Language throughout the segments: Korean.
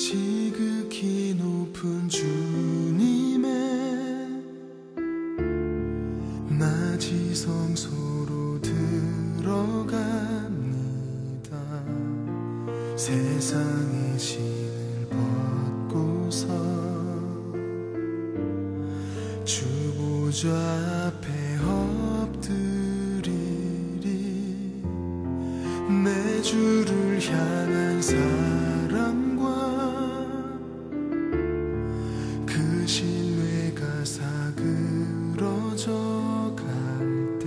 지극히 높은 주님의 낮이 성소로 들어갑니다. 세상의 신을 벗고서 주 보좌 앞에 엎드리리. 내 주를 향한 사랑과 그 신뢰가 사그러져 갈 때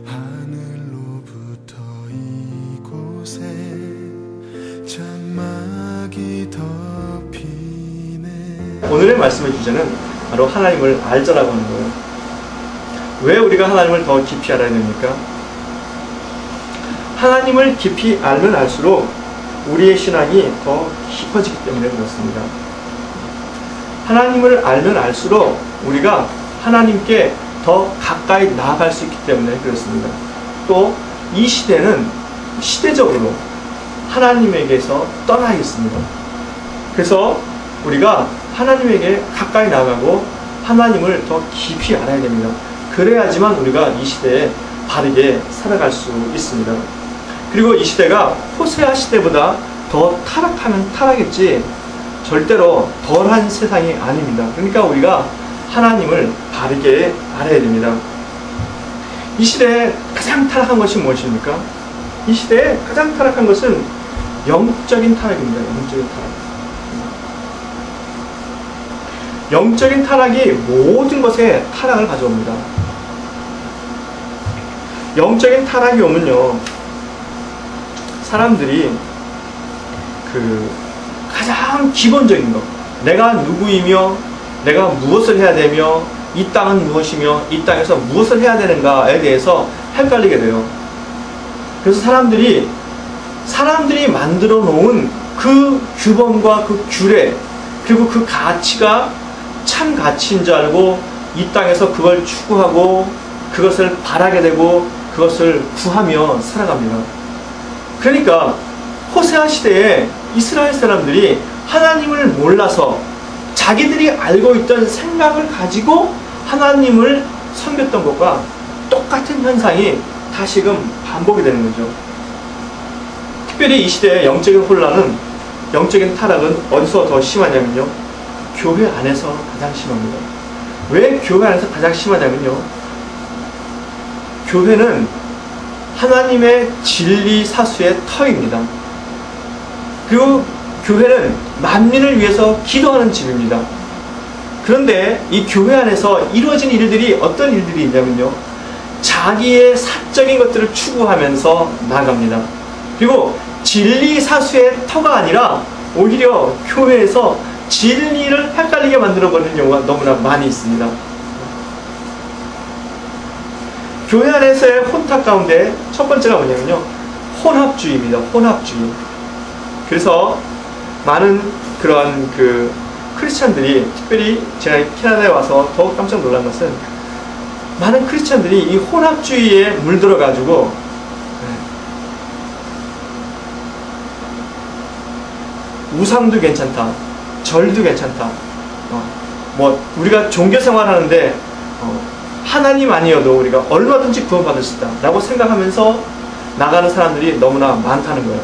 하늘로부터 이곳에 장막이 덮이네. 오늘의 말씀의 주제는 바로 하나님을 알자라고 하는 거예요. 왜 우리가 하나님을 더 깊이 알아야 됩니까? 하나님을 깊이 알면 알수록 우리의 신앙이 더 깊어지기 때문에 그렇습니다. 하나님을 알면 알수록 우리가 하나님께 더 가까이 나아갈 수 있기 때문에 그렇습니다. 또 이 시대는 시대적으로 하나님에게서 떠나 있습니다. 그래서 우리가 하나님에게 가까이 나가고 하나님을 더 깊이 알아야 됩니다. 그래야지만 우리가 이 시대에 바르게 살아갈 수 있습니다. 그리고 이 시대가 호세아 시대보다 더 타락하면 타락했지 절대로 덜한 세상이 아닙니다. 그러니까 우리가 하나님을 바르게 알아야 됩니다. 이 시대에 가장 타락한 것이 무엇입니까? 이 시대에 가장 타락한 것은 영적인 타락입니다. 영적인 타락. 영적인 타락이 모든 것에 타락을 가져옵니다. 영적인 타락이 오면요, 사람들이 가장 기본적인 것, 내가 누구이며 내가 무엇을 해야 되며 이 땅은 무엇이며 이 땅에서 무엇을 해야 되는가에 대해서 헷갈리게 돼요. 그래서 사람들이 만들어 놓은 그 규범과 그 규례 그리고 그 가치가 참 가치인 줄 알고 이 땅에서 그걸 추구하고 그것을 바라게 되고 그것을 구하며 살아갑니다. 그러니까 호세아 시대에 이스라엘 사람들이 하나님을 몰라서 자기들이 알고 있던 생각을 가지고 하나님을 섬겼던 것과 똑같은 현상이 다시금 반복이 되는 거죠. 특별히 이 시대의 영적인 혼란은, 영적인 타락은 어디서 더 심하냐면요, 교회 안에서 가장 심합니다. 왜 교회 안에서 가장 심하냐면요, 교회는 하나님의 진리 사수의 터입니다. 그리고 교회는 만민을 위해서 기도하는 집입니다. 그런데 이 교회 안에서 이루어진 일들이 어떤 일들이 있냐면요, 자기의 사적인 것들을 추구하면서 나아갑니다. 그리고 진리 사수의 터가 아니라 오히려 교회에서 진리를 헷갈리게 만들어버리는 경우가 너무나 많이 있습니다. 교회 안에서의 혼탁 가운데 첫 번째가 뭐냐면요, 혼합주의입니다. 혼합주의. 그래서 많은 그러한 크리스찬들이, 특별히 제가 캐나다에 와서 더욱 깜짝 놀란 것은 많은 크리스찬들이 이 혼합주의에 물들어 가지고 우상도 괜찮다, 절도 괜찮다, 우리가 종교생활 하는데 하나님 아니어도 우리가 얼마든지 구원받을 수 있다 라고 생각하면서 나가는 사람들이 너무나 많다는 거예요.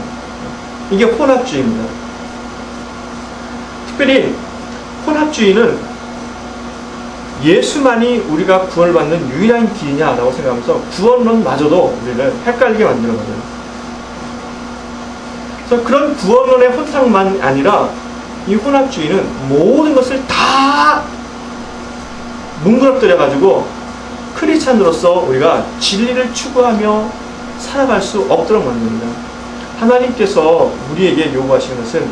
이게 혼합주의입니다. 특별히 혼합주의는 예수만이 우리가 구원을 받는 유일한 길이냐라고 생각하면서 구원론마저도 우리를 헷갈리게 만들어버려요. 그래서 그런 구원론의 혼탁만 아니라 이 혼합주의는 모든 것을 다 뭉그럽뜨려가지고 크리스찬으로서 우리가 진리를 추구하며 살아갈 수 없도록 만듭니다. 하나님께서 우리에게 요구하시는 것은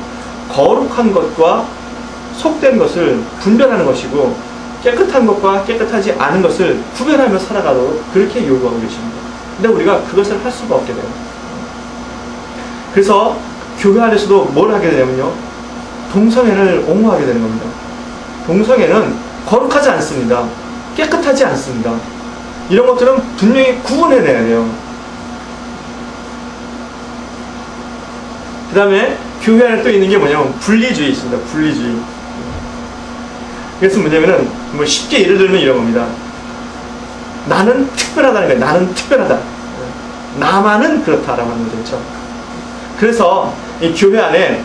거룩한 것과 속된 것을 분별하는 것이고 깨끗한 것과 깨끗하지 않은 것을 구별하며 살아가도록 그렇게 요구하고 계십니다. 근데 우리가 그것을 할 수가 없게 돼요. 그래서 교회 안에서도 뭘 하게 되냐면요, 동성애를 옹호하게 되는 겁니다. 동성애는 거룩하지 않습니다. 깨끗하지 않습니다. 이런 것들은 분명히 구분해내야 돼요. 그 다음에 교회 안에 또 있는 게 뭐냐면 분리주의 있습니다. 분리주의. 그래서 뭐냐면은 뭐 쉽게 예를 들면 이런 겁니다. 나는 특별하다는 거예요. 나는 특별하다. 나만은 그렇다라고 하는 거죠. 그렇죠? 그래서 이 교회 안에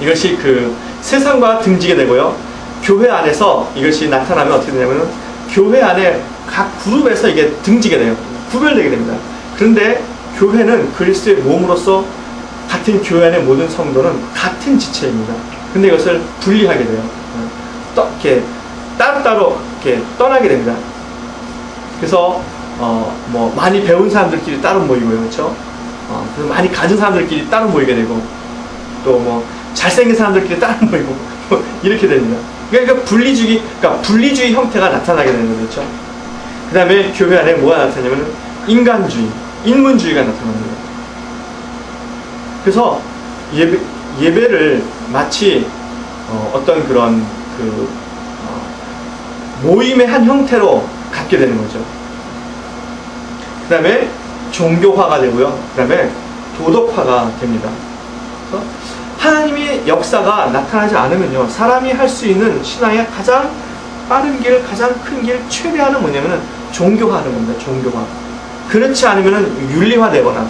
이것이 그 세상과 등지게 되고요. 교회 안에서 이것이 나타나면 어떻게 되냐면은 교회 안에 각 그룹에서 이게 등지게 돼요. 구별되게 됩니다. 그런데 교회는 그리스도의 몸으로서 같은 교회 안의 모든 성도는 같은 지체입니다. 근데 이것을 분리하게 돼요. 이렇게 따로따로 이렇게 떠나게 됩니다. 그래서 뭐 많이 배운 사람들끼리 따로 모이고요, 그렇죠? 그래서 많이 가진 사람들끼리 따로 모이게 되고, 또 뭐 잘생긴 사람들끼리 따로 모이고 이렇게 됩니다. 그러니까 분리주의 형태가 나타나게 되는 거죠, 그렇죠? 그 다음에 교회 안에 뭐가 나타나냐면 인간주의, 인문주의가 나타납니다. 그래서 예배를 마치 어떤 그런 모임의 한 형태로 갖게 되는 거죠. 그 다음에 종교화가 되고요. 그 다음에 도덕화가 됩니다. 그래서 하나님의 역사가 나타나지 않으면요, 사람이 할 수 있는 신앙의 가장 빠른 길, 가장 큰 길, 최대한은 뭐냐면은 종교화하는 겁니다. 종교화. 그렇지 않으면은 윤리화되거나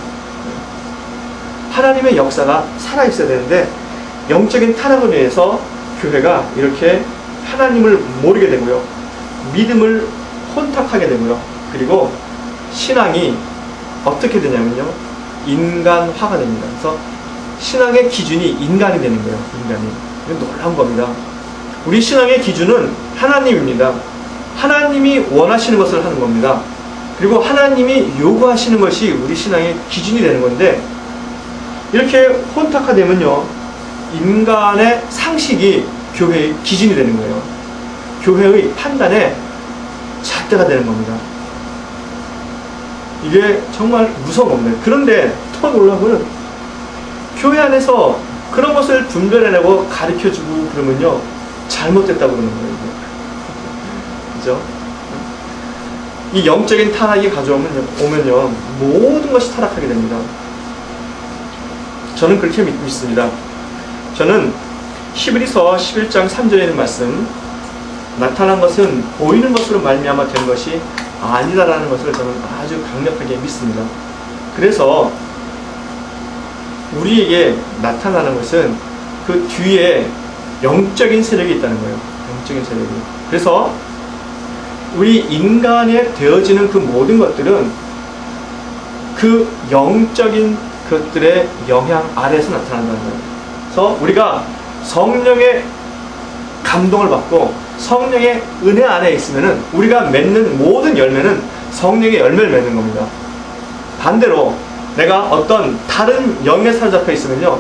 하나님의 역사가 살아있어야 되는데 영적인 타락을 위해서 교회가 이렇게 하나님을 모르게 되고요, 믿음을 혼탁하게 되고요, 그리고 신앙이 어떻게 되냐면요, 인간화가 됩니다. 그래서 신앙의 기준이 인간이 되는 거예요. 인간이. 이건 놀라운 겁니다. 우리 신앙의 기준은 하나님입니다. 하나님이 원하시는 것을 하는 겁니다. 그리고 하나님이 요구하시는 것이 우리 신앙의 기준이 되는 건데, 이렇게 혼탁화되면요, 인간의 상식이 교회의 기준이 되는 거예요. 교회의 판단의 잣대가 되는 겁니다. 이게 정말 무서운 겁니다. 그런데 더 놀라운 거는 교회 안에서 그런 것을 분별해내고 가르쳐주고 그러면요, 잘못됐다고 그러는 거예요. 그죠? 이 영적인 타락이 오면요, 모든 것이 타락하게 됩니다. 저는 그렇게 믿습니다. 저는 히브리서 11장 3절에 있는 말씀, 나타난 것은 보이는 것으로 말미암아 된 것이 아니다라는 것을 저는 아주 강력하게 믿습니다. 그래서 우리에게 나타나는 것은 그 뒤에 영적인 세력이 있다는 거예요. 영적인 세력이. 그래서 우리 인간에 되어지는 그 모든 것들은 그 영적인 것들의 영향 아래에서 나타난다는 거예요. 그래서 우리가 성령의 감동을 받고 성령의 은혜 안에 있으면은 우리가 맺는 모든 열매는 성령의 열매를 맺는 겁니다. 반대로 내가 어떤 다른 영에 사로잡혀 있으면요,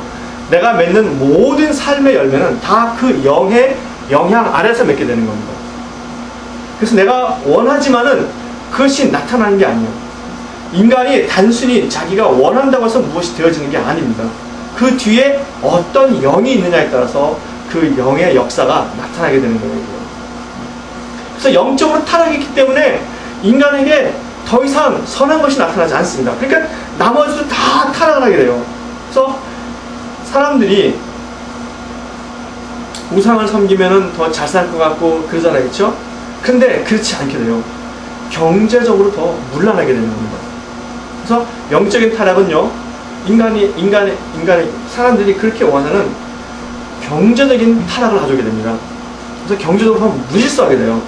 내가 맺는 모든 삶의 열매는 다 그 영의 영향 아래에서 맺게 되는 겁니다. 그래서 내가 원하지만은 그것이 나타나는 게 아니에요. 인간이 단순히 자기가 원한다고 해서 무엇이 되어지는 게 아닙니다. 그 뒤에 어떤 영이 있느냐에 따라서 그 영의 역사가 나타나게 되는 거예요. 그래서 영적으로 타락했기 때문에 인간에게 더 이상 선한 것이 나타나지 않습니다. 그러니까 나머지도 다 타락을 하게 돼요. 그래서 사람들이 우상을 섬기면은 더 잘 살 것 같고 그러잖아요. 그렇죠? 근데 그렇지 않게 돼요. 경제적으로 더 문란하게 되는 겁니다. 그래서 영적인 타락은요, 인간의 사람들이 그렇게 원하는 경제적인 타락을 가져오게 됩니다. 그래서 경제적으로 더 무질서하게 돼요.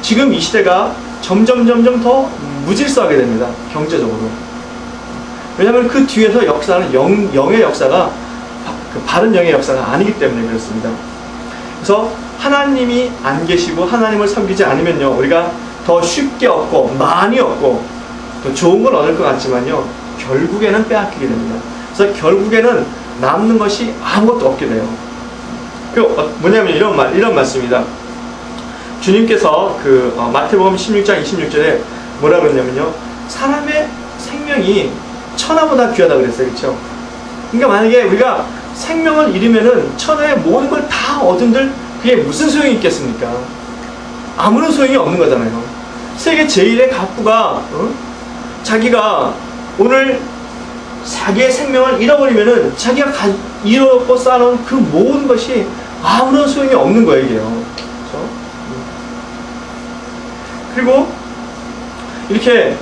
지금 이 시대가 점점 더 무질서하게 됩니다. 경제적으로. 왜냐하면 그 뒤에서 역사는 영의 역사가 바른 영의 역사가 아니기 때문에 그렇습니다. 그래서 하나님이 안 계시고 하나님을 섬기지 않으면요, 우리가 더 쉽게 얻고 많이 얻고 더 좋은 걸 얻을 것 같지만요, 결국에는 빼앗기게 됩니다. 그래서 결국에는 남는 것이 아무것도 없게 돼요. 뭐냐면 이런 말씀입니다. 주님께서 마태복음 16장 26절에 뭐라 그러냐면요, 사람의 생명이 천하보다 귀하다 그랬어요. 그렇죠? 그러니까 만약에 우리가 생명을 잃으면은 천하의 모든 걸 다 얻은들 그게 무슨 소용이 있겠습니까? 아무런 소용이 없는 거잖아요. 세계 제1의 갑부가 자기가 오늘 자기의 생명을 잃어버리면은 자기가 잃어먹고 쌓아놓은 그 모든 것이 아무런 소용이 없는 거예요, 이게요. 그렇죠? 그리고 이렇게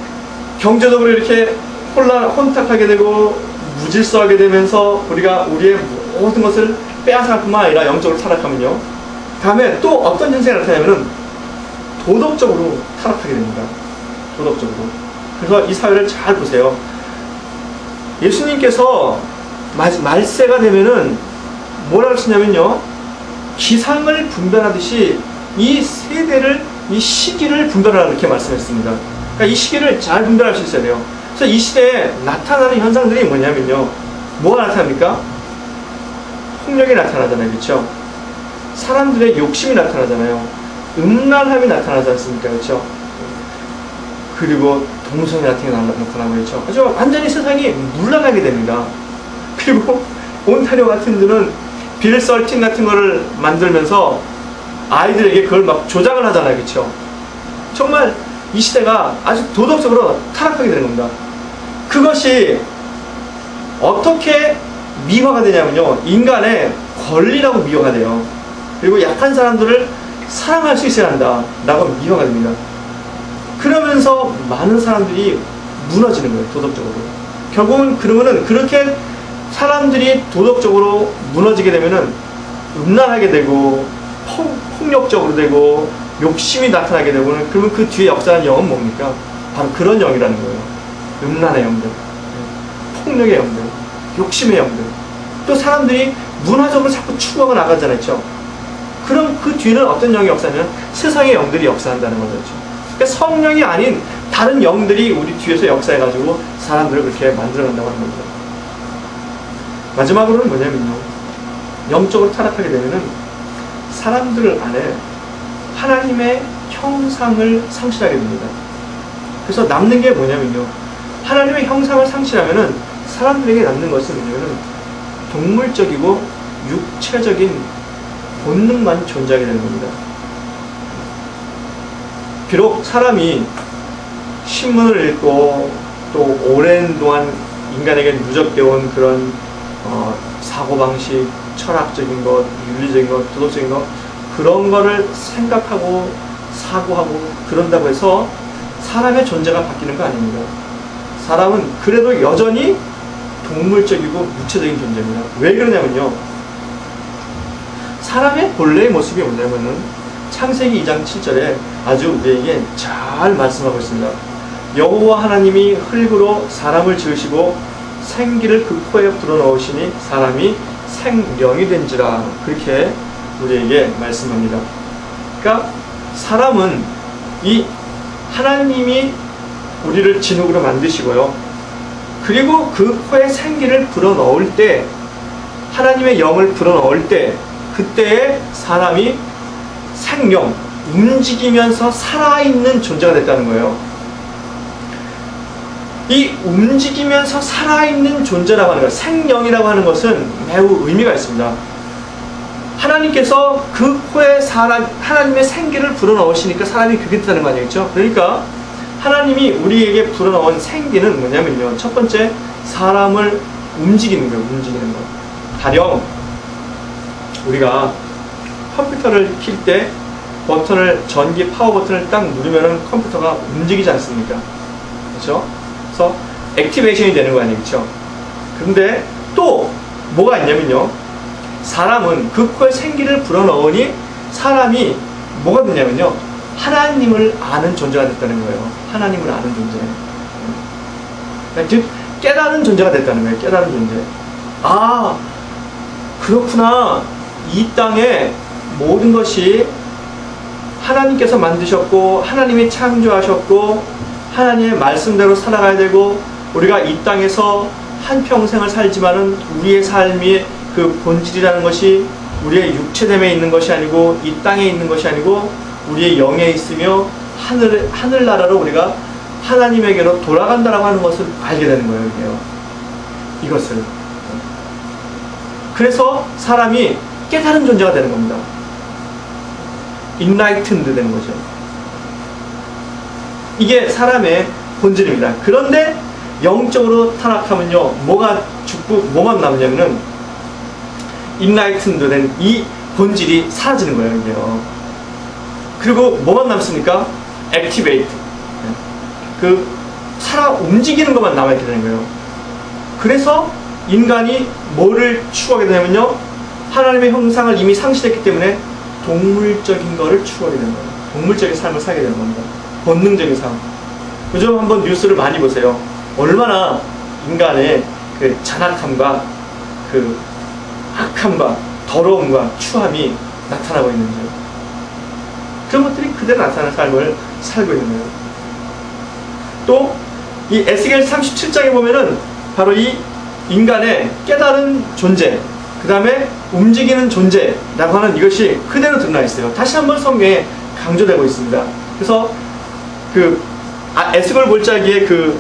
경제적으로 이렇게 혼탁하게 되고 무질서하게 되면서 우리가 우리의 모든 것을 빼앗아갈 뿐만 아니라 영적으로 타락하면요. 다음에 또 어떤 현상이 나타나냐면은 도덕적으로 타락하게 됩니다. 도덕적으로. 그래서 이 사회를 잘 보세요. 예수님께서 말세가 되면은 뭐라고 하시냐면요. 기상을 분별하듯이 이 세대를, 이 시기를 분별하라 이렇게 말씀했습니다. 그러니까 이 시기를 잘 분별할 수 있어야 돼요. 그래서 이 시대에 나타나는 현상들이 뭐냐면요. 뭐가 나타납니까? 폭력이 나타나잖아요. 그렇죠? 사람들의 욕심이 나타나잖아요. 음란함이 나타나지 않습니까? 그렇죠? 그리고 동성애 같은 게 나타나고 그렇죠? 아주 완전히 세상이 물러나게 됩니다. 그리고 온타리오 같은 데는 빌 썰팅 같은 거를 만들면서 아이들에게 그걸 막 조장을 하잖아요. 그렇죠? 정말 이 시대가 아주 도덕적으로 타락하게 되는 겁니다. 그것이 어떻게 미화가 되냐면요. 인간의 권리라고 미화가 돼요. 그리고 약한 사람들을 사랑할 수 있어야 한다 라고 미화가 됩니다. 그러면서 많은 사람들이 무너지는 거예요. 도덕적으로. 결국은 그러면은 그렇게 사람들이 도덕적으로 무너지게 되면은 음란하게 되고 폭력적으로 되고 욕심이 나타나게 되고는 그러면 그 뒤에 역사하는 영은 뭡니까? 바로 그런 영이라는 거예요. 음란의 영들, 폭력의 영들, 욕심의 영들. 또 사람들이 문화적으로 자꾸 추구하고 나가잖아요. 그럼 그 뒤는 어떤 영이 역사하면 세상의 영들이 역사한다는 거죠. 그러니까 성령이 아닌 다른 영들이 우리 뒤에서 역사해가지고 사람들을 그렇게 만들어간다고 하는 겁니다. 마지막으로는 뭐냐면요. 영적으로 타락하게 되면은 사람들 안에 하나님의 형상을 상실하게 됩니다. 그래서 남는 게 뭐냐면요. 하나님의 형상을 상실하면은 사람들에게 남는 것은 뭐냐면은 동물적이고 육체적인 본능만 존재하게 되는 겁니다. 비록 사람이 신문을 읽고 또 오랜 동안 인간에게 누적되어 온 그런 사고방식, 철학적인 것, 윤리적인 것, 도덕적인 것 그런 거를 생각하고 사고하고 그런다고 해서 사람의 존재가 바뀌는 거 아닙니다. 사람은 그래도 여전히 동물적이고 육체적인 존재입니다. 왜 그러냐면요. 사람의 본래의 모습이 뭐냐면은 창세기 2장 7절에 아주 우리에게 잘 말씀하고 있습니다. 여호와 하나님이 흙으로 사람을 지으시고 생기를 그 코에 불어넣으시니 사람이 생명이 된지라 그렇게 우리에게 말씀합니다. 그러니까 사람은 이 하나님이 우리를 진흙으로 만드시고요. 그리고 그 코에 생기를 불어넣을 때 하나님의 영을 불어넣을 때 그때에 사람이 생명, 움직이면서 살아있는 존재가 됐다는 거예요. 이 움직이면서 살아있는 존재라고 하는 것, 생명이라고 하는 것은 매우 의미가 있습니다. 하나님께서 그 코에 하나님의 생기를 불어넣으시니까 사람이 그게 됐다는 거 아니겠죠? 그러니까 하나님이 우리에게 불어넣은 생기는 뭐냐면요. 첫 번째, 사람을 움직이는 거예요. 움직이는 거. 가령 우리가 컴퓨터를 킬 때 버튼을, 전기 파워 버튼을 딱 누르면 컴퓨터가 움직이지 않습니까? 그렇죠? 그래서 액티베이션이 되는 거 아니겠죠? 그런데 또 뭐가 있냐면요. 사람은 그 코에 생기를 불어넣으니 사람이 뭐가 되냐면요. 하나님을 아는 존재가 됐다는 거예요. 하나님을 아는 존재. 즉 깨달은 존재가 됐다는 거예요. 깨달은 존재. 아, 그렇구나. 이 땅에 모든 것이 하나님께서 만드셨고 하나님이 창조하셨고 하나님의 말씀대로 살아가야 되고 우리가 이 땅에서 한평생을 살지만은 우리의 삶이 그 본질이라는 것이 우리의 육체됨에 있는 것이 아니고 이 땅에 있는 것이 아니고 우리의 영에 있으며 하늘나라로 우리가 하나님에게로 돌아간다라고 하는 것을 알게 되는 거예요. 이게요. 이것을. 그래서 사람이 깨달은 존재가 되는 겁니다. enlightened 되는 거죠. 이게 사람의 본질입니다. 그런데 영적으로 타락하면요, 뭐가 죽고 뭐만 남냐면은 인라이튼드 된 이 본질이 사라지는 거예요, 이게요. 그리고 뭐만 남습니까? 액티베이트. 그 살아 움직이는 것만 남아있게 되는 거예요. 그래서 인간이 뭐를 추구하게 되냐면요, 하나님의 형상을 이미 상실했기 때문에 동물적인 거를 추구하게 되는 거예요. 동물적인 삶을 살게 되는 겁니다. 본능적인 삶. 요즘 한번 뉴스를 많이 보세요. 얼마나 인간의 그 잔악함과 그 악함과 더러움과 추함이 나타나고 있는지요. 그런 것들이 그대로 나타나는 삶을 살고 있는 거예요. 또 이 에스겔 37장에 보면은 바로 이 인간의 깨달은 존재, 그 다음에 움직이는 존재라고 하는 이것이 그대로 드러나 있어요. 다시 한번 성경에 강조되고 있습니다. 그래서 그 에스겔 골짜기에 그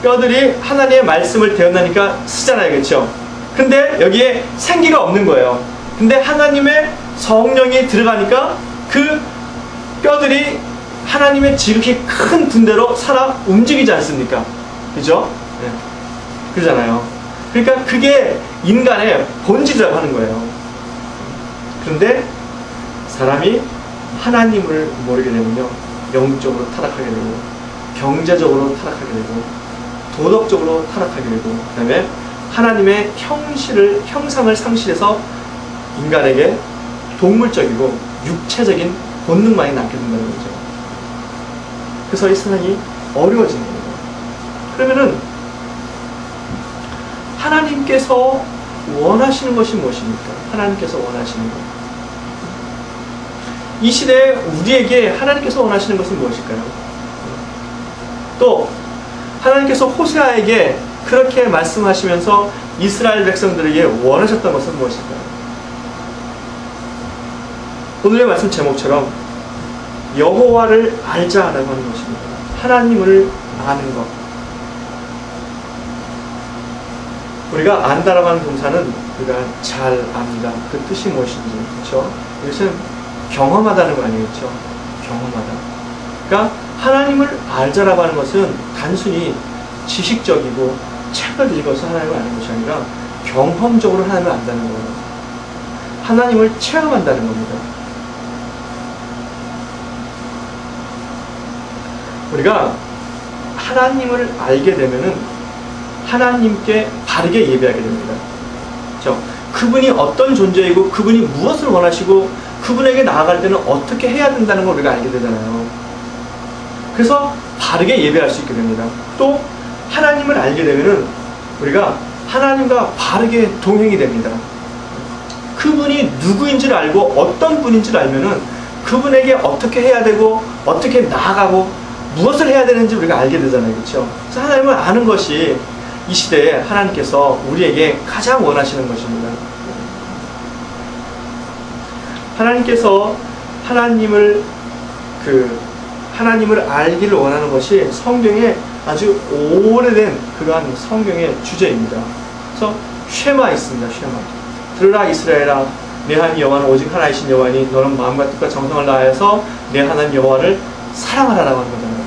뼈들이 하나님의 말씀을 대언하니까 쓰잖아요, 그렇죠? 근데 여기에 생기가 없는 거예요. 근데 하나님의 성령이 들어가니까 그 뼈들이 하나님의 지극히 큰 분대로 살아 움직이지 않습니까? 그죠? 네. 그러잖아요. 그러니까 그게 인간의 본질이라고 하는 거예요. 그런데 사람이 하나님을 모르게 되면요, 영적으로 타락하게 되고, 경제적으로 타락하게 되고, 도덕적으로 타락하게 되고, 그 다음에 하나님의 형상을 상실해서 인간에게 동물적이고 육체적인 본능만이 남게 된다는 거죠. 그래서 이 세상이 어려워지는 겁니다. 그러면은 하나님께서 원하시는 것이 무엇입니까? 하나님께서 원하시는 것. 이 시대에 우리에게 하나님께서 원하시는 것은 무엇일까요? 또 하나님께서 호세아에게 그렇게 말씀하시면서 이스라엘 백성들에게 원하셨던 것은 무엇일까요? 오늘의 말씀 제목처럼 여호와를 알자라고 하는 것입니다. 하나님을 아는 것. 우리가 안다라고 하는 동사는 우리가 잘 압니다. 그 뜻이 무엇인지, 그렇죠? 이것은 경험하다는 거 아니겠죠? 경험하다. 그러니까 하나님을 알자라고 하는 것은 단순히 지식적이고 책을 읽어서 하나님을 아는 것이 아니라 경험적으로 하나님을 안다는 거예요. 하나님을 체험한다는 겁니다. 우리가 하나님을 알게 되면은 하나님께 바르게 예배하게 됩니다. 그렇죠? 그분이 어떤 존재이고 그분이 무엇을 원하시고 그분에게 나아갈 때는 어떻게 해야 된다는 걸 우리가 알게 되잖아요. 그래서 바르게 예배할 수 있게 됩니다. 또 하나님을 알게 되면은 우리가 하나님과 바르게 동행이 됩니다. 그분이 누구인지를 알고 어떤 분인지를 알면은 그분에게 어떻게 해야 되고 어떻게 나아가고 무엇을 해야 되는지 우리가 알게 되잖아요. 그렇죠? 그래서 하나님을 아는 것이 이 시대에 하나님께서 우리에게 가장 원하시는 것입니다. 하나님께서 하나님을 알기를 원하는 것이 성경에 아주 오래된 그러한 성경의 주제입니다. 그래서 쉐마 있습니다. 쉐마. 들으라 이스라엘아, 내 하나님 여호와는 오직 하나이신 여호와니 너는 마음과 뜻과 정성을 다하여서 내 하나님 여호와를 사랑하라라고 하는 거잖아요.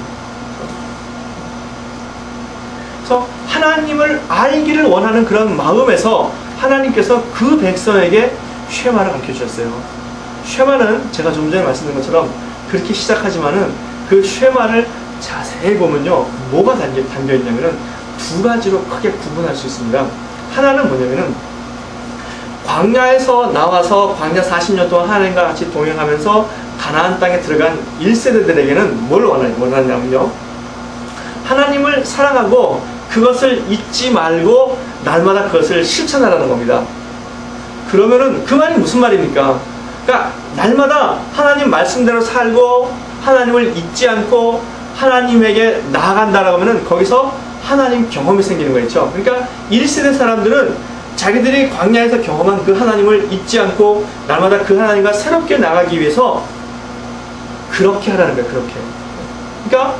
그래서 하나님을 알기를 원하는 그런 마음에서 하나님께서 그 백성에게 쉐마를 가르쳐 주셨어요. 쉐마는 제가 좀 전에 말씀드린 것처럼 그렇게 시작하지만은 그 쉐마를 자세히 보면요, 뭐가 담겨 있냐면은 두 가지로 크게 구분할 수 있습니다. 하나는 뭐냐면은 광야에서 나와서 광야 40년 동안 하나님과 같이 동행하면서 가나안 땅에 들어간 1세대들에게는 뭘 원하냐면요, 하나님을 사랑하고 그것을 잊지 말고 날마다 그것을 실천하라는 겁니다. 그러면은 그 말이 무슨 말입니까? 그러니까 날마다 하나님 말씀대로 살고 하나님을 잊지 않고 하나님에게 나아간다라고 하면은 거기서 하나님 경험이 생기는 거겠죠. 그러니까 1세대 사람들은 자기들이 광야에서 경험한 그 하나님을 잊지 않고 날마다 그 하나님과 새롭게 나가기 위해서 그렇게 하라는 거예요. 그렇게. 그러니까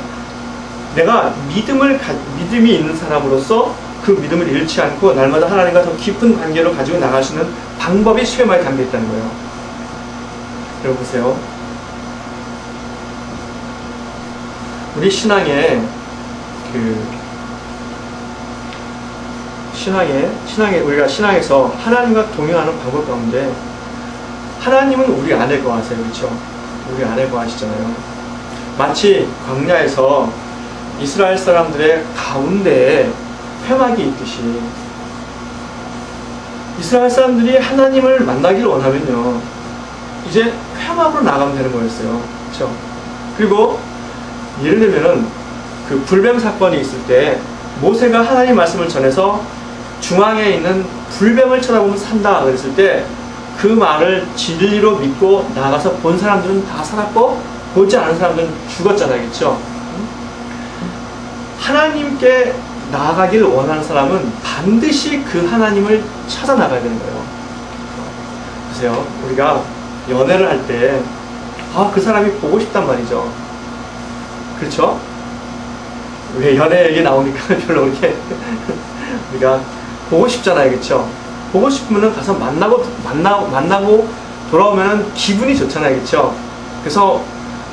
내가 믿음이 있는 사람으로서 그 믿음을 잃지 않고 날마다 하나님과 더 깊은 관계로 가지고 나갈 수 있는 방법이 쉐마에 담겨 있다는 거예요. 여러분 보세요. 우리 신앙에 우리가 신앙에서 하나님과 동행하는 방법 가운데 하나님은 우리 안에 거하세요. 그렇죠? 우리 안에 거하시잖아요. 마치 광야에서 이스라엘 사람들의 가운데에 회막이 있듯이 이스라엘 사람들이 하나님을 만나기를 원하면요, 이제 회막으로 나가면 되는 거였어요. 그렇죠? 그리고 예를 들면은 그 불뱀 사건이 있을 때 모세가 하나님 말씀을 전해서 중앙에 있는 불뱀을 쳐다보면 산다 그랬을 때 그 말을 진리로 믿고 나가서 본 사람들은 다 살았고 보지 않은 사람들은 죽었잖아요. 그렇죠? 하나님께 나아가기를 원하는 사람은 반드시 그 하나님을 찾아 나가야 되는 거예요. 보세요. 우리가 연애를 할 때 그 사람이 보고 싶단 말이죠. 그렇죠? 왜 연애 얘기 나오니까 별로 그렇게 우리가 보고 싶잖아요. 그렇죠? 보고 싶으면 가서 만나고 돌아오면 기분이 좋잖아요. 그렇죠? 그래서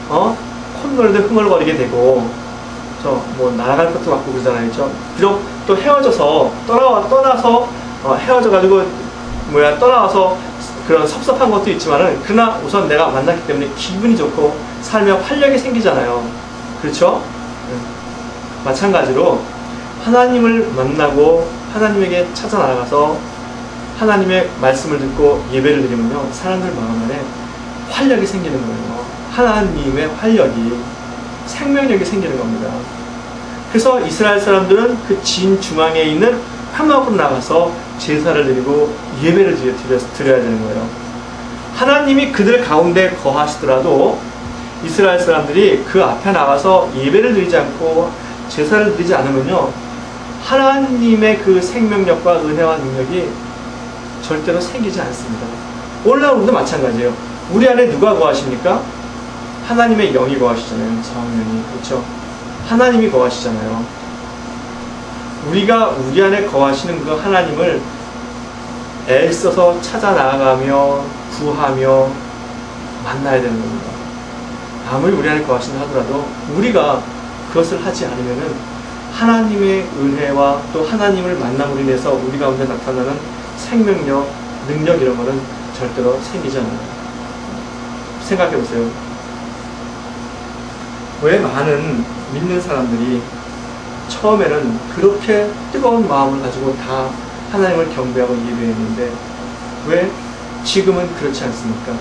콧노래도 흥얼거리게 되고, 뭐 날아갈 것도 같고 그러잖아요. 그렇죠? 비록 또 헤어져서 떠나서 헤어져가지고 떠나와서 그런 섭섭한 것도 있지만은, 그러나 우선 내가 만났기 때문에 기분이 좋고 삶에 활력이 생기잖아요. 그렇죠? 마찬가지로 하나님을 만나고 하나님에게 찾아 나가서 하나님의 말씀을 듣고 예배를 드리면요, 사람들 마음 안에 활력이 생기는 거예요. 하나님의 활력이, 생명력이 생기는 겁니다. 그래서 이스라엘 사람들은 그 진 중앙에 있는 회막으로 나가서 제사를 드리고 예배를 드려야 되는 거예요. 하나님이 그들 가운데 거하시더라도 이스라엘 사람들이 그 앞에 나가서 예배를 드리지 않고 제사를 드리지 않으면요, 하나님의 그 생명력과 은혜와 능력이 절대로 생기지 않습니다. 오늘날도 마찬가지예요. 우리 안에 누가 거하십니까? 하나님의 영이 거하시잖아요. 성령이. 그렇죠? 하나님이 거하시잖아요. 우리가 우리 안에 거하시는 그 하나님을 애써서 찾아 나아가며 구하며 만나야 되는 겁니다. 아무리 우리 안에 거하신다 하더라도 우리가 그것을 하지 않으면은 하나님의 은혜와 또 하나님을 만남으로 인해서 우리 가운데 나타나는 생명력, 능력 이런 거는 절대로 생기지 않아요. 생각해 보세요. 왜 많은 믿는 사람들이 처음에는 그렇게 뜨거운 마음을 가지고 다 하나님을 경배하고 예배했는데 왜 지금은 그렇지 않습니까?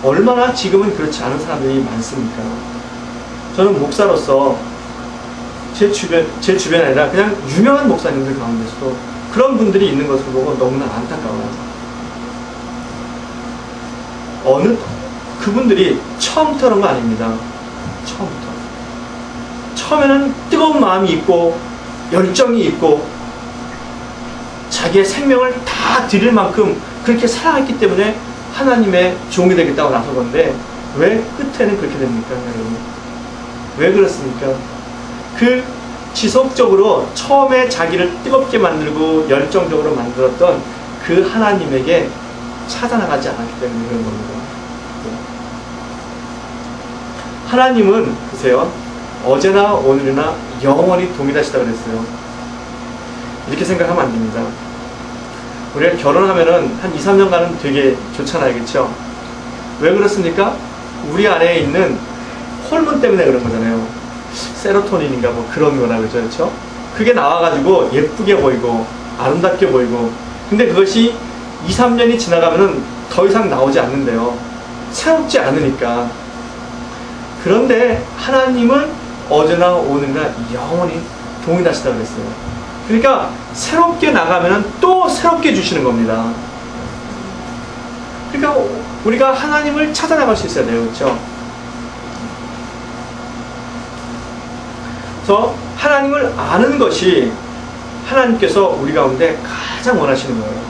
얼마나 지금은 그렇지 않은 사람들이 많습니까? 저는 목사로서 제 주변이 아니라 그냥 유명한 목사님들 가운데서도 그런 분들이 있는 것을 보고 너무나 안타까워요. 그분들이 처음부터 그런 거 아닙니다. 처음에는 뜨거운 마음이 있고 열정이 있고 자기의 생명을 다 드릴 만큼 그렇게 사랑했기 때문에 하나님의 종이 되겠다고 나서건데 왜 끝에는 그렇게 됩니까, 여러분? 왜 그렇습니까? 그 지속적으로 처음에 자기를 뜨겁게 만들고 열정적으로 만들었던 그 하나님에게 찾아나가지 않았기 때문에 그런 겁니다. 하나님은 글쎄요, 어제나 오늘이나 영원히 동일하시다 그랬어요. 이렇게 생각하면 안 됩니다. 우리가 결혼하면은 한 2, 3년간은 되게 좋잖아요. 그렇죠? 왜 그렇습니까? 우리 안에 있는 호르몬 때문에 그런 거잖아요. 세로토닌인가 뭐 그런 거나 그렇죠? 그게 나와가지고 예쁘게 보이고 아름답게 보이고, 근데 그것이 2, 3년이 지나가면은 더 이상 나오지 않는데요. 새롭지 않으니까. 그런데 하나님은 어제나 오늘이나 영원히 동일하시다 그랬어요. 그러니까 새롭게 나가면은 또 새롭게 주시는 겁니다. 그러니까 우리가 하나님을 찾아나갈 수 있어야 돼요. 그렇죠? 그래서 하나님을 아는 것이 하나님께서 우리 가운데 가장 원하시는 거예요.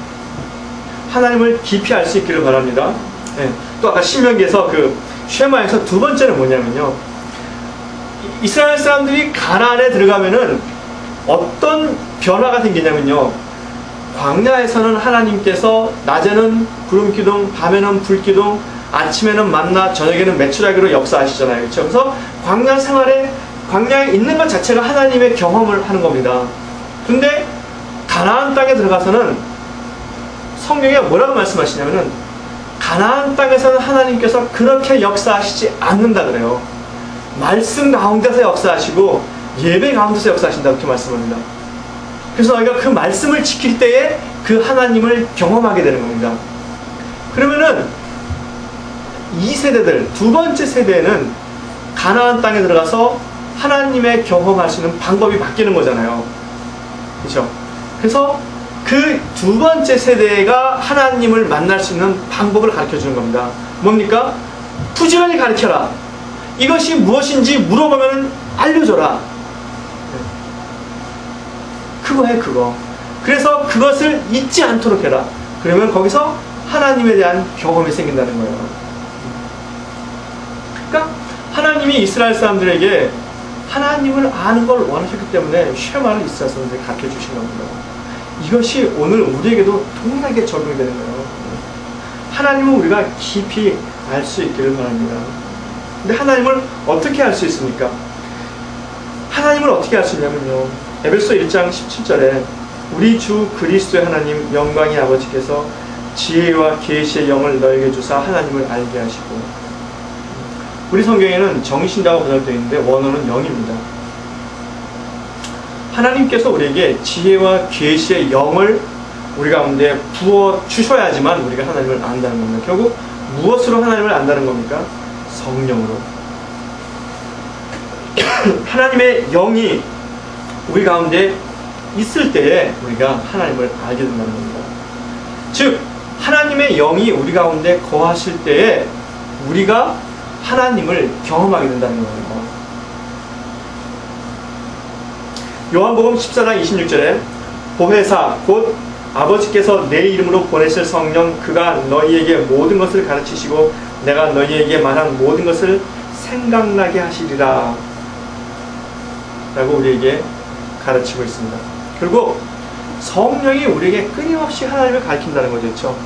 하나님을 깊이 알 수 있기를 바랍니다. 네. 또 아까 신명기에서 그 쉐마에서 두 번째는 뭐냐면요, 이스라엘 사람들이 가나안에 들어가면은 어떤 변화가 생기냐면요, 광야에서는 하나님께서 낮에는 구름 기둥, 밤에는 불 기둥, 아침에는 만나, 저녁에는 메추라기로 역사하시잖아요. 그렇죠? 그래서 광야 생활에, 광야에 있는 것 자체가 하나님의 경험을 하는 겁니다. 근데 가나안 땅에 들어가서는 성경에 뭐라고 말씀하시냐면은 가나안 땅에서는 하나님께서 그렇게 역사하시지 않는다 그래요. 말씀 가운데서 역사하시고 예배 가운데서 역사하신다 그렇게 말씀합니다. 그래서 너희가 그 말씀을 지킬 때에 그 하나님을 경험하게 되는 겁니다. 그러면은 이 세대들, 두 번째 세대는 가나안 땅에 들어가서 하나님의 경험할 수 있는 방법이 바뀌는 거잖아요. 그렇죠? 그래서 그 두 번째 세대가 하나님을 만날 수 있는 방법을 가르쳐 주는 겁니다. 뭡니까? 부지런히 가르쳐라. 이것이 무엇인지 물어보면 알려줘라. 그거 해, 그거. 그래서 그것을 잊지 않도록 해라. 그러면 거기서 하나님에 대한 경험이 생긴다는 거예요. 그러니까 하나님이 이스라엘 사람들에게 하나님을 아는 걸 원하셨기 때문에 쉐마를 이스라엘 사람들에게 가르쳐 주신 겁니다. 이것이 오늘 우리에게도 동일하게 적용이 되는 거예요. 하나님은 우리가 깊이 알 수 있기를 바랍니다. 근데 하나님을 어떻게 알 수 있습니까? 하나님을 어떻게 알 수 있냐면요, 에베소 1장 17절에 우리 주 그리스도의 하나님 영광의 아버지께서 지혜와 계시의 영을 너에게 주사 하나님을 알게 하시고, 우리 성경에는 정신이라고 번역되어 있는데 원어는 영입니다. 하나님께서 우리에게 지혜와 계시의 영을 우리 가운데 부어 주셔야지만 우리가 하나님을 안다는 겁니다. 결국 무엇으로 하나님을 안다는 겁니까? 성령으로. 하나님의 영이 우리 가운데 있을 때에 우리가 하나님을 알게 된다는 겁니다. 즉 하나님의 영이 우리 가운데 거하실 때에 우리가 하나님을 경험하게 된다는 겁니다. 요한복음 14장 26절에 보혜사 곧 아버지께서 내 이름으로 보내실 성령 그가 너희에게 모든 것을 가르치시고 내가 너희에게 말한 모든 것을 생각나게 하시리라 라고 우리에게 가르치고 있습니다. 결국 성령이 우리에게 끊임없이 하나님을 가르친다는 거죠. 그렇죠?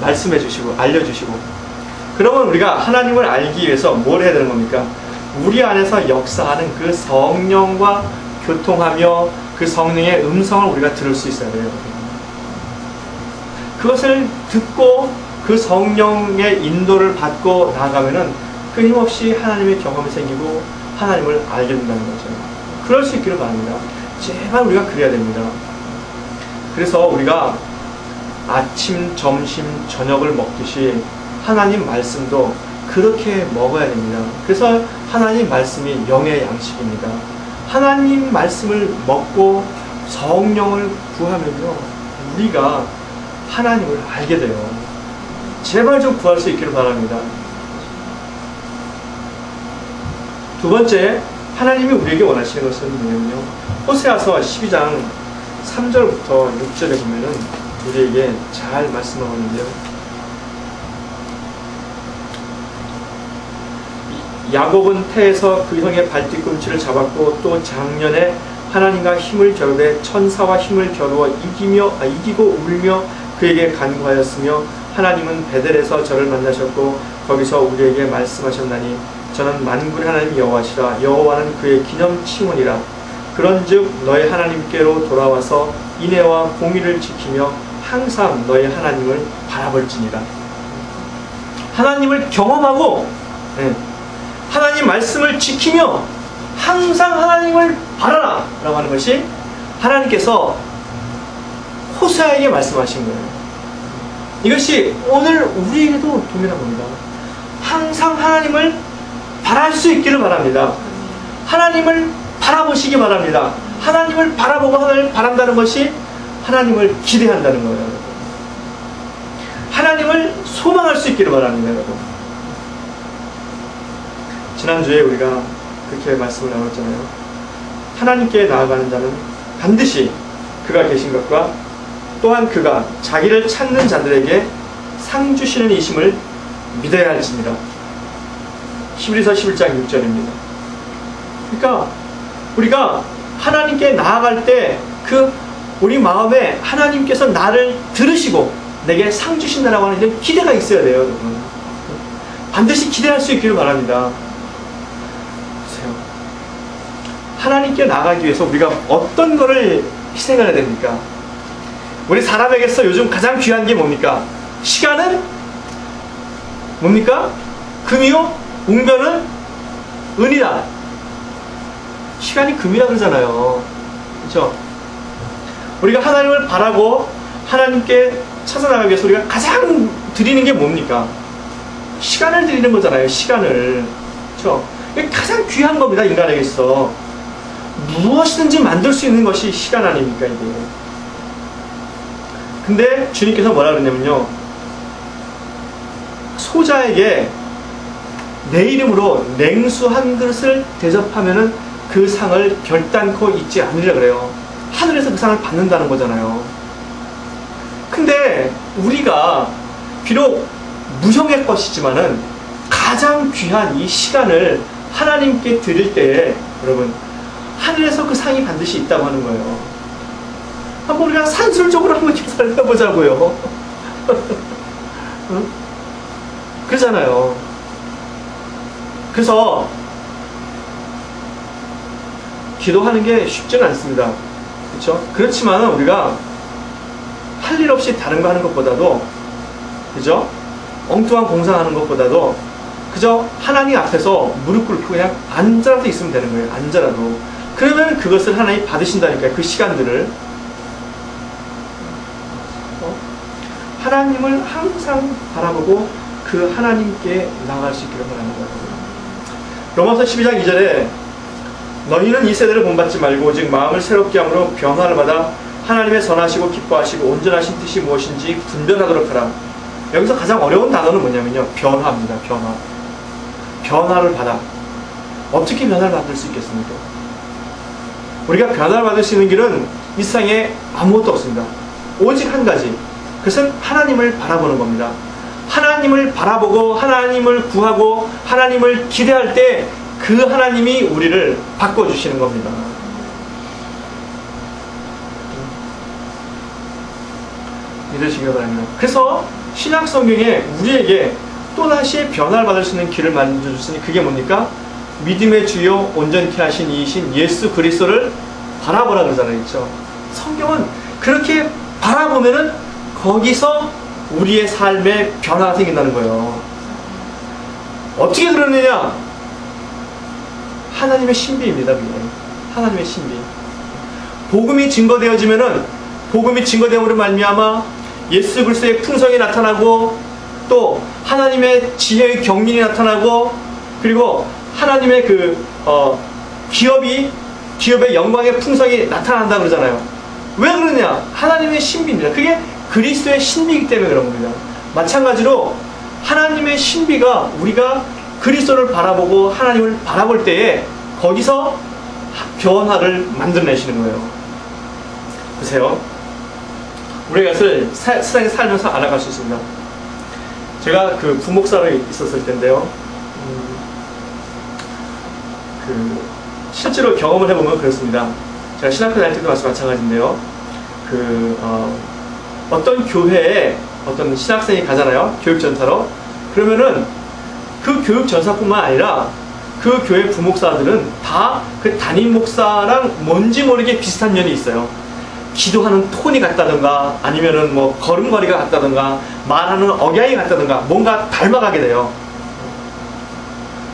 말씀해 주시고 알려주시고. 그러면 우리가 하나님을 알기 위해서 뭘 해야 되는 겁니까? 우리 안에서 역사하는 그 성령과 교통하며 그 성령의 음성을 우리가 들을 수 있어야 돼요. 그것을 듣고 그 성령의 인도를 받고 나아가면은 끊임없이 하나님의 경험이 생기고 하나님을 알게 된다는 거죠. 그럴 수 있기를 바랍니다. 제발 우리가 그래야 됩니다. 그래서 우리가 아침, 점심, 저녁을 먹듯이 하나님 말씀도 그렇게 먹어야 됩니다. 그래서 하나님 말씀이 영의 양식입니다. 하나님 말씀을 먹고 성령을 구하면요, 우리가 하나님을 알게 돼요. 제발 좀 구할 수 있기를 바랍니다. 두 번째, 하나님이 우리에게 원하시는 것은 뭐냐면요, 호세아서 12장 3절부터 6절에 보면은 우리에게 잘 말씀하고 있는데요, 야곱은 태에서 그 형의 발뒤꿈치를 잡았고 또 작년에 하나님과 힘을 겨루되 천사와 힘을 겨루어 이기고 울며 그에게 간구하였으며 하나님은 베델에서 저를 만나셨고 거기서 우리에게 말씀하셨나니 저는 만군의 하나님 여호와시라. 여호와는 그의 기념칭언이라. 그런즉 너희 하나님께로 돌아와서 인애와 공의를 지키며 항상 너희 하나님을 바라볼지니라. 하나님을 경험하고 하나님 말씀을 지키며 항상 하나님을 바라라 라고 하는 것이 하나님께서 호세아에게 말씀하신 거예요. 이것이 오늘 우리에게도 동일한 겁니다. 항상 하나님을 바랄 수 있기를 바랍니다. 하나님을 바라보시기 바랍니다. 하나님을 바라보고 하나님을 바란다는 것이 하나님을 기대한다는 거예요. 하나님을 소망할 수 있기를 바랍니다. 여러분, 지난주에 우리가 그렇게 말씀을 나눴잖아요. 하나님께 나아가는 자는 반드시 그가 계신 것과 또한 그가 자기를 찾는 자들에게 상 주시는 이심을 믿어야 할지니라. 히브리서 11장 6절입니다. 그러니까 우리가 하나님께 나아갈 때 그 우리 마음에 하나님께서 나를 들으시고 내게 상 주신다라고 하는 기대가 있어야 돼요. 여러분, 반드시 기대할 수 있기를 바랍니다. 보세요. 하나님께 나아가기 위해서 우리가 어떤 거를 희생해야 됩니까? 우리 사람에게서 요즘 가장 귀한 게 뭡니까? 시간은 뭡니까? 금이요? 웅변은 은이다. 시간이 금이라 그러잖아요. 그렇죠? 우리가 하나님을 바라고 하나님께 찾아나가기 위해서 우리가 가장 드리는 게 뭡니까? 시간을 드리는 거잖아요. 시간을. 그렇죠? 이게 가장 귀한 겁니다. 인간에게서. 무엇이든지 만들 수 있는 것이 시간 아닙니까? 이게. 근데 주님께서 뭐라 그러냐면요. 소자에게 내 이름으로 냉수 한 그릇을 대접하면은 그 상을 결단코 잊지 않으려 그래요. 하늘에서 그 상을 받는다는 거잖아요. 근데 우리가 비록 무형의 것이지만은 가장 귀한 이 시간을 하나님께 드릴 때에 여러분 하늘에서 그 상이 반드시 있다고 하는 거예요. 한번 우리가 산술적으로 한번 계산을 해보자고요. 응? 그러잖아요. 그래서 기도하는 게 쉽지는 않습니다. 그렇죠? 그렇지만 우리가 할 일 없이 다른 거 하는 것보다도, 그죠? 엉뚱한 공상하는 것보다도 그저 하나님 앞에서 무릎 꿇고 그냥 앉아라도 있으면 되는 거예요. 앉아라도. 그러면 그것을 하나님이 받으신다니까요. 그 시간들을. 하나님을 항상 바라보고 그 하나님께 나아갈 수 있기를 바라는 거예요. 로마서 12장 2절에 너희는 이 세대를 본받지 말고 오직 마음을 새롭게 함으로 변화를 받아 하나님의 선하시고 기뻐하시고 온전하신 뜻이 무엇인지 분별하도록 하라. 여기서 가장 어려운 단어는 뭐냐면요. 변화입니다. 변화. 변화를 받아. 어떻게 변화를 받을 수 있겠습니까? 우리가 변화를 받을 수 있는 길은 이 세상에 아무것도 없습니다. 오직 한 가지. 그것은 하나님을 바라보는 겁니다. 하나님을 바라보고 하나님을 구하고 하나님을 기대할 때 그 하나님이 우리를 바꿔주시는 겁니다. 믿으시기 바랍니다. 그래서 신약 성경에 우리에게 또다시 변화를 받을 수 있는 길을 만들어주시니 그게 뭡니까? 믿음의 주요 온전케 하신 이이신 예수 그리스도를 바라보라 그러잖아요. 그렇죠? 성경은 그렇게 바라보면은 거기서 우리의 삶에 변화가 생긴다는 거예요. 어떻게 그러느냐? 하나님의 신비입니다. 그게. 하나님의 신비. 복음이 증거되어지면은 복음이 증거됨으로 말미암아 예수 그리스도의 풍성이 나타나고 또 하나님의 지혜의 경륜이 나타나고 그리고 하나님의 기업의 영광의 풍성이 나타난다 그러잖아요. 왜 그러냐? 하나님의 신비입니다. 그게 그리스도의 신비이기 때문에 그런 겁니다. 마찬가지로 하나님의 신비가 우리가 그리스도를 바라보고 하나님을 바라볼 때에 거기서 변화를 만들어내시는 거예요. 보세요. 우리가 이것을 세상에 살면서 알아갈 수 있습니다. 제가 그 부목사로 있었을 때인데요. 실제로 경험을 해보면 그렇습니다. 제가 신학교 다닐 때도 마찬가지인데요. 어떤 교회에 어떤 신학생이 가잖아요. 교육전사로. 그러면은 그 교육전사뿐만 아니라 그 교회 부목사들은 다 그 담임 목사랑 뭔지 모르게 비슷한 면이 있어요. 기도하는 톤이 같다든가 아니면은 뭐 걸음걸이가 같다든가 말하는 억양이 같다든가 뭔가 닮아가게 돼요.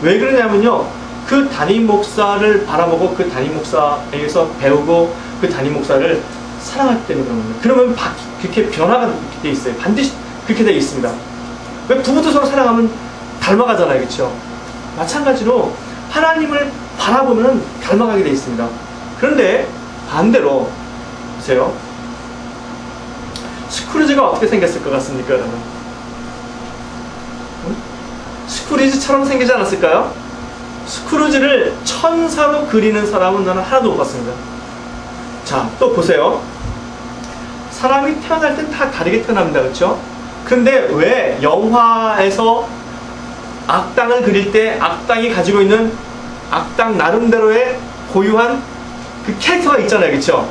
왜 그러냐면요. 그 담임 목사를 바라보고 그 담임 목사에게서 배우고 그 담임 목사를 사랑하기 때문에 그런 겁니다. 그러면 그렇게 변화가 돼 있어요. 반드시 그렇게 돼 있습니다. 왜 부부도 서로 사랑하면 닮아가잖아요. 그렇죠? 마찬가지로 하나님을 바라보면 닮아가게 돼 있습니다. 그런데 반대로 보세요. 스크루지가 어떻게 생겼을 것 같습니까? 여러분? 스크루지처럼 생기지 않았을까요? 스크루지를 천사로 그리는 사람은 저는 하나도 못 봤습니다. 자, 또 보세요. 사람이 태어날 땐 다 다르게 태어납니다. 그렇죠? 근데 왜 영화에서 악당을 그릴 때 악당이 가지고 있는 악당 나름대로의 고유한 그 캐릭터가 있잖아요. 그렇죠?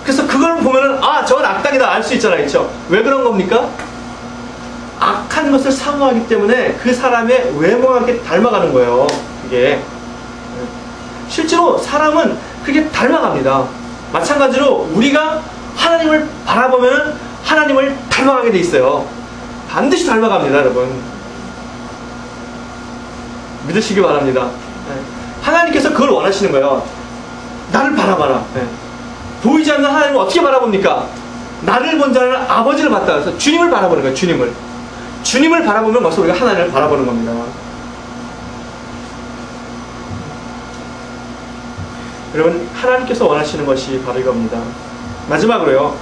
그래서 그걸 보면은 아, 저건 악당이다 알 수 있잖아요. 그렇죠? 왜 그런 겁니까? 악한 것을 사모하기 때문에 그 사람의 외모가 이렇게 닮아가는 거예요. 그게 실제로 사람은 그게 닮아갑니다. 마찬가지로 우리가 하나님을 바라보면 하나님을 닮아가게 돼 있어요. 반드시 닮아갑니다, 여러분. 믿으시기 바랍니다. 하나님께서 그걸 원하시는 거예요. 나를 바라봐라. 보이지 않는 하나님을 어떻게 바라봅니까? 나를 본 자는 아버지를 봤다. 그래서 주님을 바라보는 거예요. 주님을 바라보면 벌써 우리가 하나님을 바라보는 겁니다. 여러분, 하나님께서 원하시는 것이 바로 이겁니다. 마지막으로요,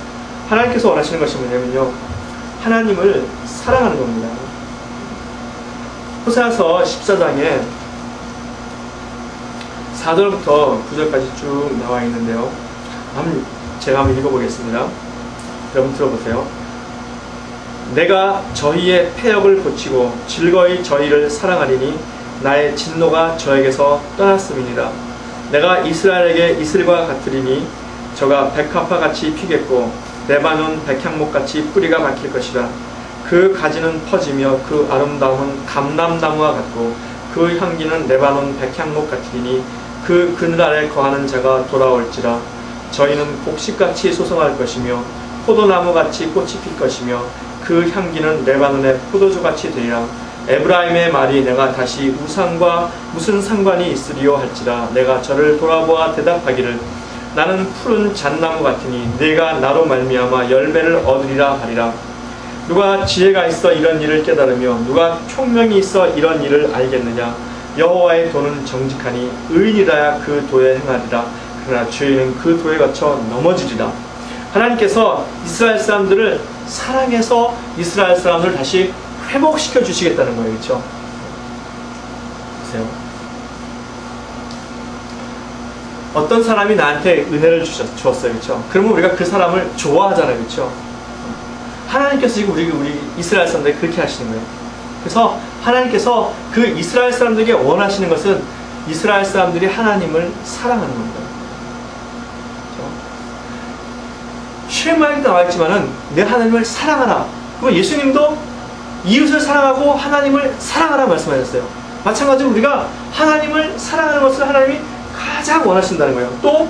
하나님께서 원하시는 것이 뭐냐면요, 하나님을 사랑하는 겁니다. 호세아서 14장에 4절부터 9절까지 쭉 나와 있는데요, 제가 한번 읽어보겠습니다. 여러분 들어보세요. 내가 저희의 패역을 고치고 즐거이 저희를 사랑하리니 나의 진노가 저에게서 떠났음이니라. 내가 이스라엘에게 이슬과 같으리니 저가 백합화같이 피겠고 레바논 백향목같이 뿌리가 박힐 것이라. 그 가지는 퍼지며 그 아름다움은 감람나무와 같고 그 향기는 레바논 백향목 같으리니 그 그늘 아래 거하는 자가 돌아올지라. 저희는 복식같이 소성할 것이며 포도나무같이 꽃이 필 것이며 그 향기는 레바논의 포도주같이 되리라. 에브라임의 말이 내가 다시 우상과 무슨 상관이 있으리요 할지라. 내가 저를 돌아보아 대답하기를 나는 푸른 잣나무 같으니 네가 나로 말미암아 열매를 얻으리라 하리라. 누가 지혜가 있어 이런 일을 깨달으며 누가 총명이 있어 이런 일을 알겠느냐. 여호와의 도는 정직하니 의인이라야 그 도에 행하리라. 그러나 죄인은 그 도에 갇혀 넘어지리라. 하나님께서 이스라엘 사람들을 사랑해서 이스라엘 사람들을 다시 회복시켜 주시겠다는 거예요. 그렇죠? 보세요. 어떤 사람이 나한테 은혜를 주었어요. 그렇죠? 그러면 우리가 그 사람을 좋아하잖아요. 그렇죠? 하나님께서 지금 우리 이스라엘 사람들에게 그렇게 하시는 거예요. 그래서 하나님께서 그 이스라엘 사람들에게 원하시는 것은 이스라엘 사람들이 하나님을 사랑하는 겁니다. 쉐마에도 나와 있지만은 내 하나님을 사랑하라. 그럼 예수님도 이웃을 사랑하고 하나님을 사랑하라 말씀하셨어요. 마찬가지로 우리가 하나님을 사랑하는 것을 하나님이 가장 원하신다는 거예요. 또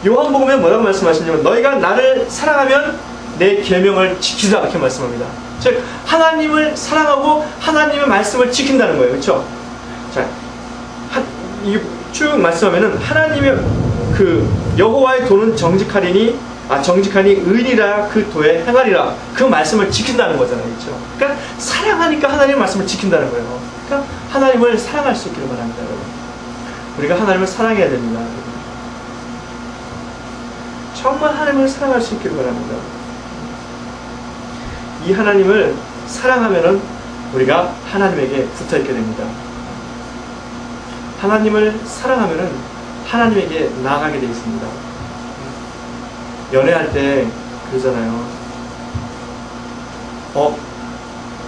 요한복음에 뭐라고 말씀하시냐면 너희가 나를 사랑하면 내 계명을 지키라 이렇게 말씀합니다. 즉 하나님을 사랑하고 하나님의 말씀을 지킨다는 거예요. 그렇죠? 자, 쭉 말씀하면은 하나님의 그 여호와의 도는 정직하리니 정직하니 의인이라 그 도에 행하리라. 그 말씀을 지킨다는 거잖아요. 그렇죠? 그러니까 사랑하니까 하나님의 말씀을 지킨다는 거예요. 그러니까 하나님을 사랑할 수 있기를 바랍니다. 여러분. 우리가 하나님을 사랑해야 됩니다. 정말 하나님을 사랑할 수 있기를 바랍니다. 이 하나님을 사랑하면은 우리가 하나님에게 붙어 있게 됩니다. 하나님을 사랑하면은 하나님에게 나아가게 되어 있습니다. 연애할 때 그러잖아요.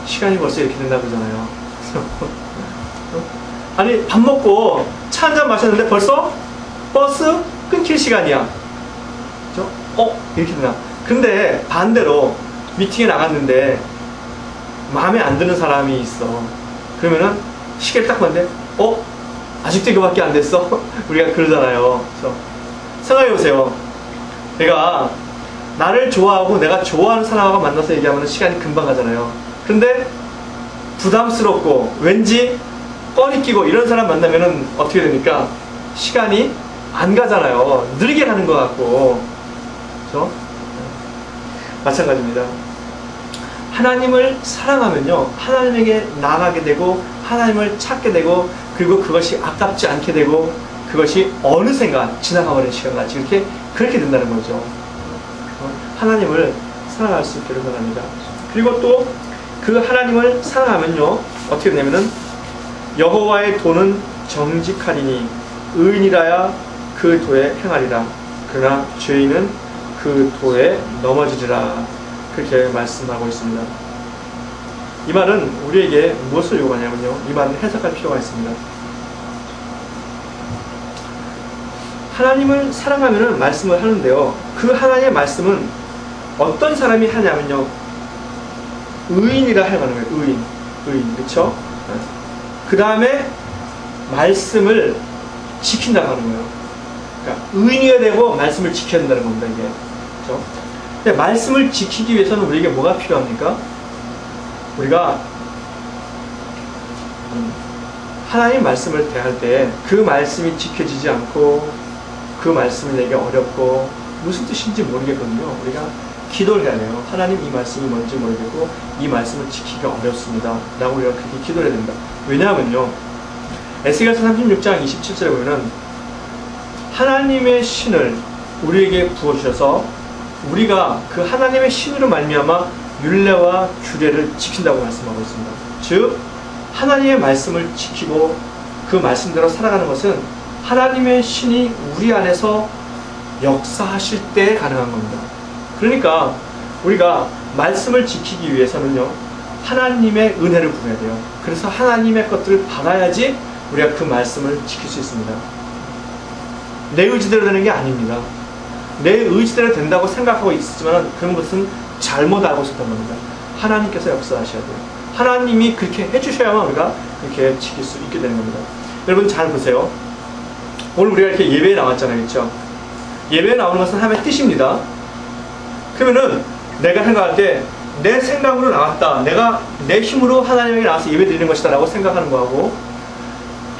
시간이 벌써 이렇게 된다 그러잖아요. 아니 밥 먹고 차 한잔 마셨는데 벌써 버스 끊길 시간이야. 그렇죠? 이렇게 되나. 근데 반대로 미팅에 나갔는데 마음에 안 드는 사람이 있어. 그러면은 시계를 딱 봤는데 아직도 이거밖에 안 됐어? 우리가 그러잖아요. 그렇죠? 생각해보세요. 내가 나를 좋아하고 내가 좋아하는 사람하고 만나서 얘기하면 시간이 금방 가잖아요. 그런데 부담스럽고 왠지 꺼리 끼고 이런 사람 만나면은 어떻게 됩니까? 시간이 안 가잖아요. 느리게 가는 것 같고. 그렇죠? 마찬가지입니다. 하나님을 사랑하면요 하나님에게 나아가게 되고 하나님을 찾게 되고 그리고 그것이 아깝지 않게 되고 그것이 어느샌가 지나가버린 시간같이 그렇게 된다는 거죠. 하나님을 사랑할 수 있기를 바랍니다. 그리고 또 그 하나님을 사랑하면요 어떻게 되냐면은 여호와의 도는 정직하리니 의인이라야 그 도에 행하리라. 그러나 죄인은 그 도에 넘어지리라. 그렇게 말씀하고 있습니다. 이 말은 우리에게 무엇을 요구하냐면요 이 말은 해석할 필요가 있습니다. 하나님을 사랑하면은 말씀을 하는데요 그 하나님의 말씀은 어떤 사람이 하냐면요 의인이라 하는 거예요. 의인 그렇죠? 그 다음에 말씀을 지킨다고 하는 거예요. 그러니까 의인이어야 되고 말씀을 지켜야 된다는 겁니다. 이게 그렇죠? 근데 말씀을 지키기 위해서는 우리에게 뭐가 필요합니까? 우리가 하나님 말씀을 대할 때 그 말씀이 지켜지지 않고 그 말씀이 내게 어렵고 무슨 뜻인지 모르겠거든요. 우리가 기도를 해야 돼요. 하나님, 이 말씀이 뭔지 모르겠고 이 말씀을 지키기가 어렵습니다 라고 우리가 그렇게 기도를 해야 됩니다. 왜냐하면요, 에스겔서 36장 27절에 보면은 하나님의 신을 우리에게 부어주셔서 우리가 그 하나님의 신으로 말미암아 율례와 규례를 지킨다고 말씀하고 있습니다. 즉 하나님의 말씀을 지키고 그 말씀대로 살아가는 것은 하나님의 신이 우리 안에서 역사하실 때 가능한 겁니다. 그러니까 우리가 말씀을 지키기 위해서는요, 하나님의 은혜를 구해야 돼요. 그래서 하나님의 것들을 받아야지 우리가 그 말씀을 지킬 수 있습니다. 내 의지대로 되는 게 아닙니다. 내 의지대로 된다고 생각하고 있지만 그런 것은 잘못 알고 있었단 말입니다. 하나님께서 역사하셔야 돼요. 하나님이 그렇게 해주셔야만 우리가 그렇게 지킬 수 있게 되는 겁니다. 여러분 잘 보세요. 오늘 우리가 이렇게 예배에 나왔잖아요, 그렇죠? 예배에 나오는 것은 하나님의 뜻입니다. 그러면은 내가 생각할 때 내 생각으로 나왔다, 내가 내 힘으로 하나님에게 나와서 예배 드리는 것이다 라고 생각하는 거하고,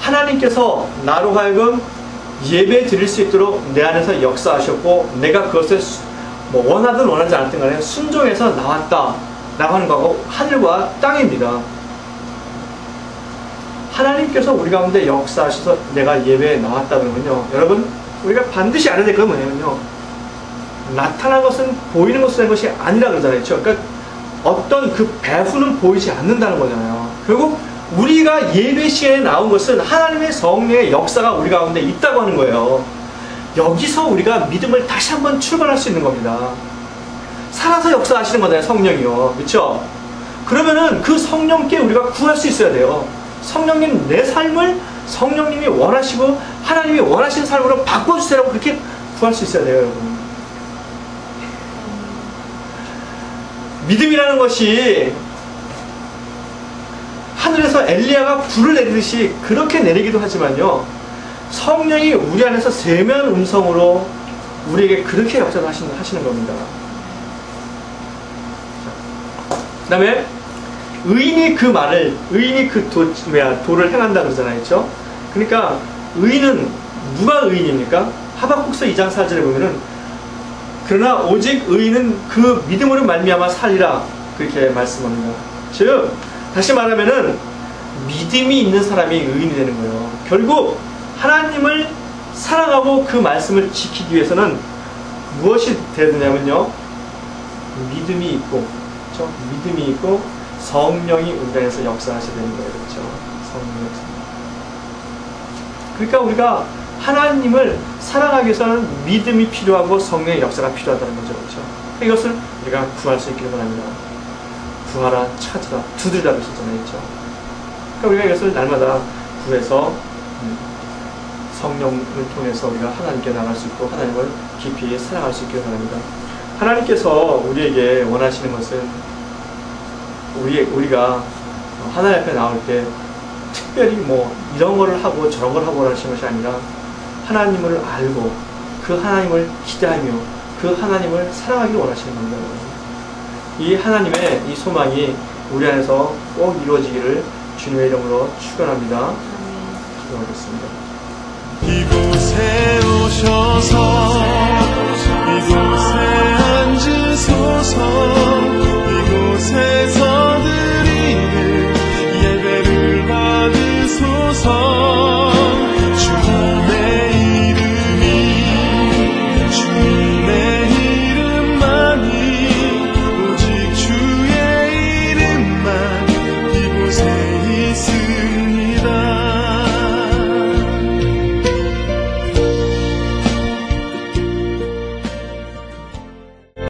하나님께서 나로 하여금 예배 드릴 수 있도록 내 안에서 역사하셨고 내가 그것을 뭐 원하든 원하지 않든 간에 순종해서 나왔다 라고 하는 거하고 하늘과 땅입니다. 하나님께서 우리 가운데 역사하셔서 내가 예배에 나왔다 그러면요, 여러분 우리가 반드시 알아야 될 건 뭐냐면요, 나타난 것은 보이는 것으로 된 것이 아니라 그러잖아요. 그러니까 어떤 그 배후는 보이지 않는다는 거잖아요. 결국 우리가 예배 시간에 나온 것은 하나님의 성령의 역사가 우리 가운데 있다고 하는 거예요. 여기서 우리가 믿음을 다시 한번 출발할 수 있는 겁니다. 살아서 역사하시는 거잖아요, 성령이요. 그렇죠? 그러면은 그 성령께 우리가 구할 수 있어야 돼요. 성령님, 내 삶을 성령님이 원하시고 하나님이 원하시는 삶으로 바꿔주세요라고 그렇게 구할 수 있어야 돼요, 여러분. 믿음이라는 것이 하늘에서 엘리야가 불을 내리듯이 그렇게 내리기도 하지만요, 성령이 우리 안에서 세면 음성으로 우리에게 그렇게 역사하시는 겁니다. 그 다음에 의인이 그 말을, 의인이 그 도를 행한다 그러잖아요, 그렇죠? 그러니까 의인은 누가 의인입니까? 하박국서 2장 4절에 보면은 그러나 오직 의인은 그 믿음으로 말미암아 살리라 그렇게 말씀합니다. 즉 다시 말하면은 믿음이 있는 사람이 의인이 되는 거예요. 결국 하나님을 사랑하고 그 말씀을 지키기 위해서는 무엇이 돼야 되냐면요, 믿음이 있고, 그렇죠? 믿음이 있고 성령이 우리 안에서 역사하셔야 되는 거예요, 그렇죠? 성령 역사. 그러니까 우리가 하나님을 사랑하기 위해서는 믿음이 필요하고 성령의 역사가 필요하다는 거죠, 그렇죠? 이것을 우리가 구할 수 있기를 바랍니다. 구하라, 찾으라, 두드리라 그러셨잖아요, 그렇죠? 그러니까 우리가 이것을 날마다 구해서 성령을 통해서 우리가 하나님께 나갈 수 있고 하나님을 깊이 사랑할 수 있기를 바랍니다. 하나님께서 우리에게 원하시는 것은 우리가 하나님 앞에 나올 때 특별히 뭐 이런 거를 하고 저런 걸 하고 하시는 것이 아니라 하나님을 알고 그 하나님을 기대하며 그 하나님을 사랑하기를 원하시는 겁니다. 이 하나님의 이 소망이 우리 안에서 꼭 이루어지기를 주님의 이름으로 축원합니다. 기도하겠습니다. 이곳에 오셔서 이곳에 앉으소서 이곳에